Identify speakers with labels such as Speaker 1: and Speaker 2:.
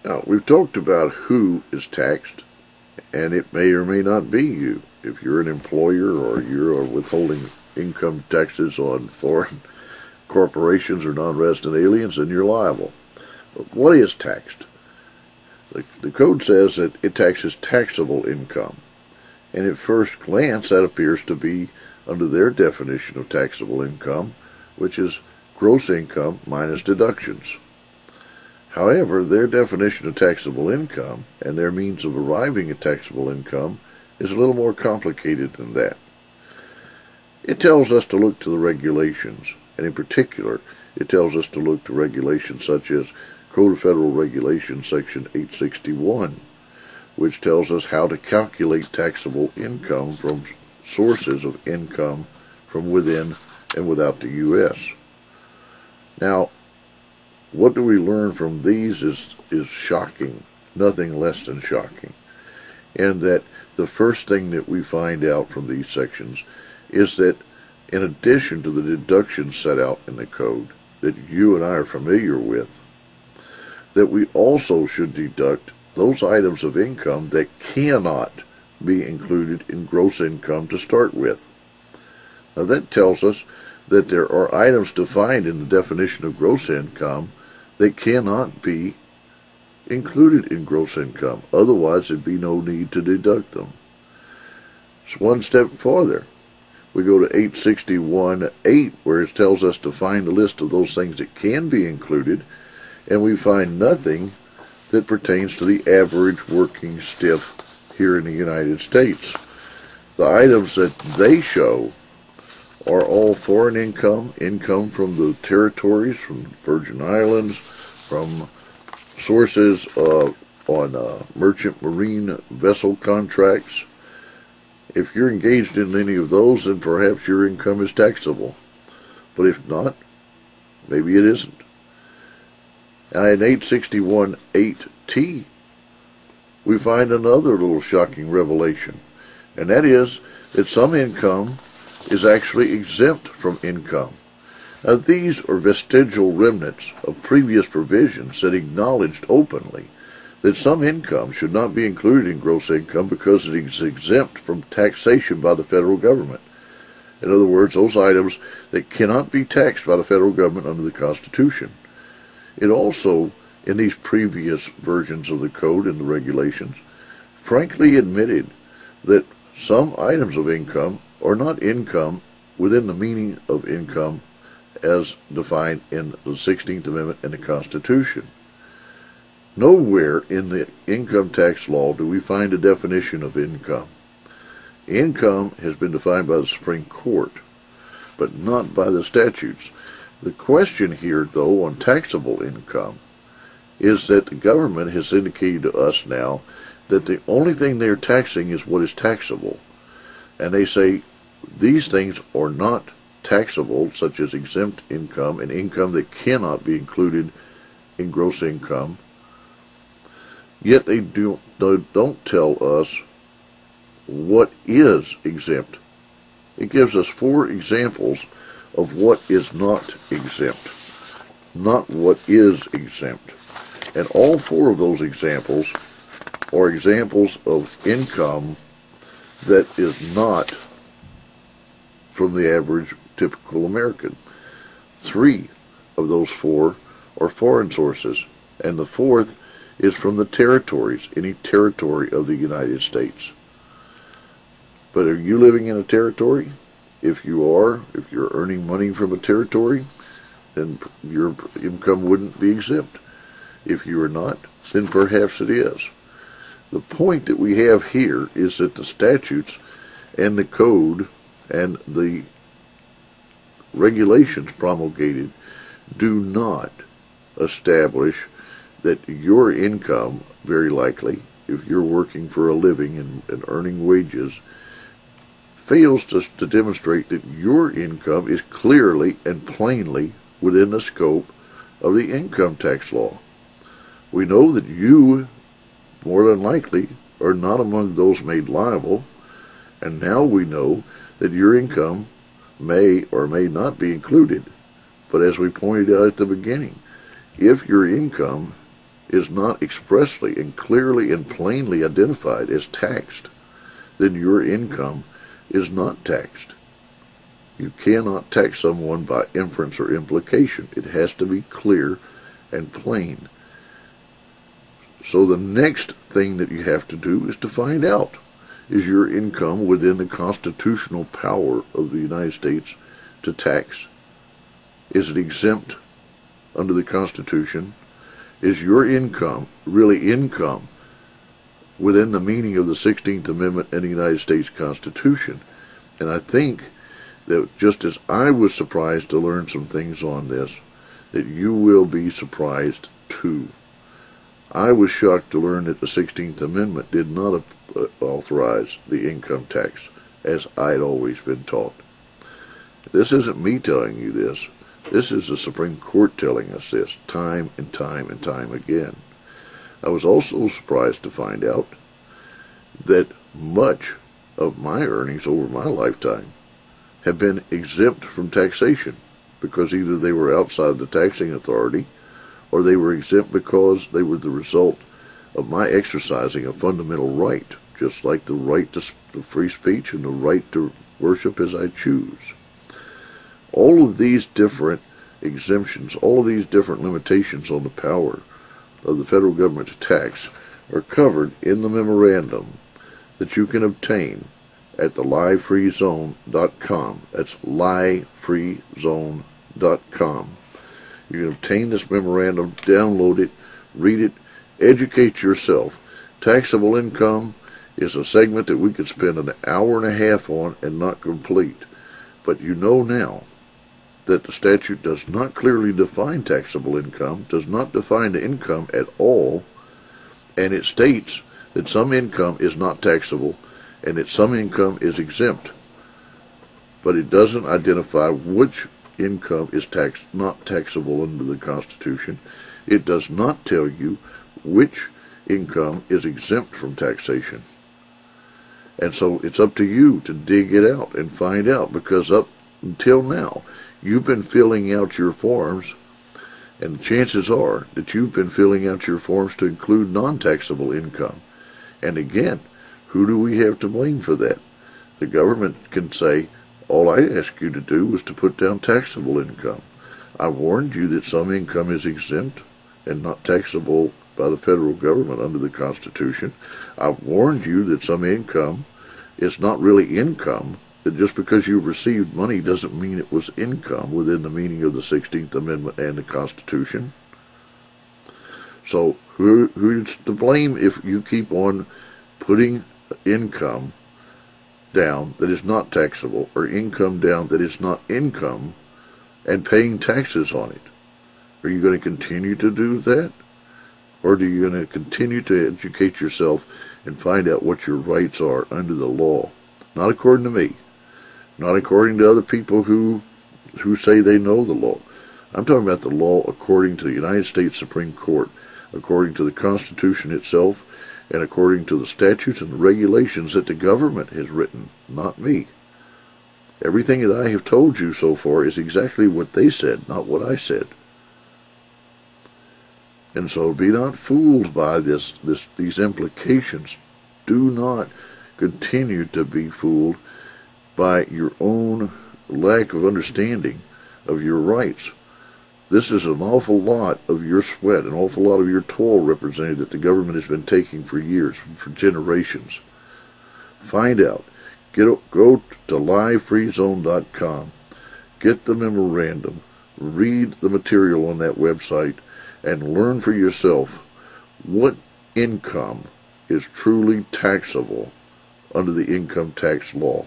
Speaker 1: Now, we've talked about who is taxed, and it may or may not be you. If you're an employer or you're withholding income taxes on foreign corporations or non-resident aliens, then you're liable. But what is taxed? The code says that it taxes taxable income. And at first glance, that appears to be under their definition of taxable income, which is gross income minus deductions. However, their definition of taxable income and their means of arriving at taxable income is a little more complicated than that. It tells us to look to the regulations, and in particular, it tells us to look to regulations such as Code of Federal Regulations Section 861, which tells us how to calculate taxable income from sources of income from within and without the U.S. Now, what do we learn from these is shocking, nothing less than shocking. And that the first thing that we find out from these sections is that in addition to the deductions set out in the code that you and I are familiar with, that we also should deduct those items of income that cannot be included in gross income to start with. Now that tells us that there are items defined in the definition of gross income that cannot be included in gross income. Otherwise, there'd be no need to deduct them. It's one step farther. We go to 861.8, where it tells us to find a list of those things that can be included, and we find nothing that pertains to the average working stiff here in the United States. The items that they show are all foreign income, income from the territories, from the Virgin Islands, from sources on merchant marine vessel contracts. If you're engaged in any of those, then perhaps your income is taxable. But if not, maybe it isn't. Now in 861.8t, we find another little shocking revelation, and that is that some income is actually exempt from income. Now these are vestigial remnants of previous provisions that acknowledged openly that some income should not be included in gross income because it is exempt from taxation by the federal government. In other words, those items that cannot be taxed by the federal government under the Constitution. It also, in these previous versions of the code and the regulations, frankly admitted that some items of income are not income within the meaning of income as defined in the 16th Amendment and the Constitution. Nowhere in the income tax law do we find a definition of income. Income has been defined by the Supreme Court, but not by the statutes. The question here, though, on taxable income is that the government has indicated to us now that the only thing they're taxing is what is taxable. And they say these things are not taxable, such as exempt income and income that cannot be included in gross income. Yet they don't tell us what is exempt. It gives us 4 examples of what is not exempt, not what is exempt. And all 4 of those examples are examples of income that is not from the average typical American. 3 of those 4 are foreign sources, and the 4th is from the territories, any territory of the United States. But are you living in a territory? If you are, if you're earning money from a territory, then your income wouldn't be exempt. If you are not, then perhaps it is. The point that we have here is that the statutes and the code and the regulations promulgated do not establish that your income, very likely, if you're working for a living and earning wages, fails to demonstrate that your income is clearly and plainly within the scope of the income tax law. We know that you, more than likely, are not among those made liable, and now we know that your income may or may not be included. But as we pointed out at the beginning, if your income is not expressly and clearly and plainly identified as taxed, then your income is not taxed. You cannot tax someone by inference or implication. It has to be clear and plain. So the next thing that you have to do is to find out, is your income within the constitutional power of the United States to tax? Is it exempt under the Constitution? Is your income really income within the meaning of the 16th Amendment and the United States Constitution? And I think that just as I was surprised to learn some things on this, that you will be surprised too. I was shocked to learn that the 16th Amendment did not authorize the income tax, as I'd always been taught. This isn't me telling you this. This is the Supreme Court telling us this time and time and time again. I was also surprised to find out that much of my earnings over my lifetime have been exempt from taxation because either they were outside the taxing authority or they were exempt because they were the result of my exercising a fundamental right, just like the right to free speech and the right to worship as I choose. All of these different exemptions, all of these different limitations on the power of the federal government to tax are covered in the memorandum that you can obtain at the liefreezone.com. That's liefreezone.com. You can obtain this memorandum, download it, read it, educate yourself. Taxable income is a segment that we could spend an hour and a half on and not complete. But you know now that the statute does not clearly define taxable income, does not define the income at all, and it states that some income is not taxable and that some income is exempt. But it doesn't identify which income is not taxable under the Constitution. It does not tell you which income is exempt from taxation. And so it's up to you to dig it out and find out, because up until now, you've been filling out your forms, and the chances are that you've been filling out your forms to include non-taxable income. And again, who do we have to blame for that? The government can say, all I asked you to do was to put down taxable income. I warned you that some income is exempt and not taxable by the federal government under the Constitution. I warned you that some income is not really income, that just because you've received money doesn't mean it was income within the meaning of the 16th Amendment and the Constitution. So who's to blame if you keep on putting income down that is not taxable or income down that is not income and paying taxes on it? Are you going to continue to do that? Or are you going to continue to educate yourself and find out what your rights are under the law? Not according to me. Not according to other people who say they know the law. I'm talking about the law according to the United States Supreme Court, according to the Constitution itself, and according to the statutes and the regulations that the government has written, not me. Everything that I have told you so far is exactly what they said, not what I said. And so be not fooled by these implications. Do not continue to be fooled by your own lack of understanding of your rights. This is an awful lot of your sweat, an awful lot of your toil, represented, that the government has been taking for years, for generations. Find out. Go to liefreezone.com. Get the memorandum. Read the material on that website and learn for yourself what income is truly taxable under the income tax law.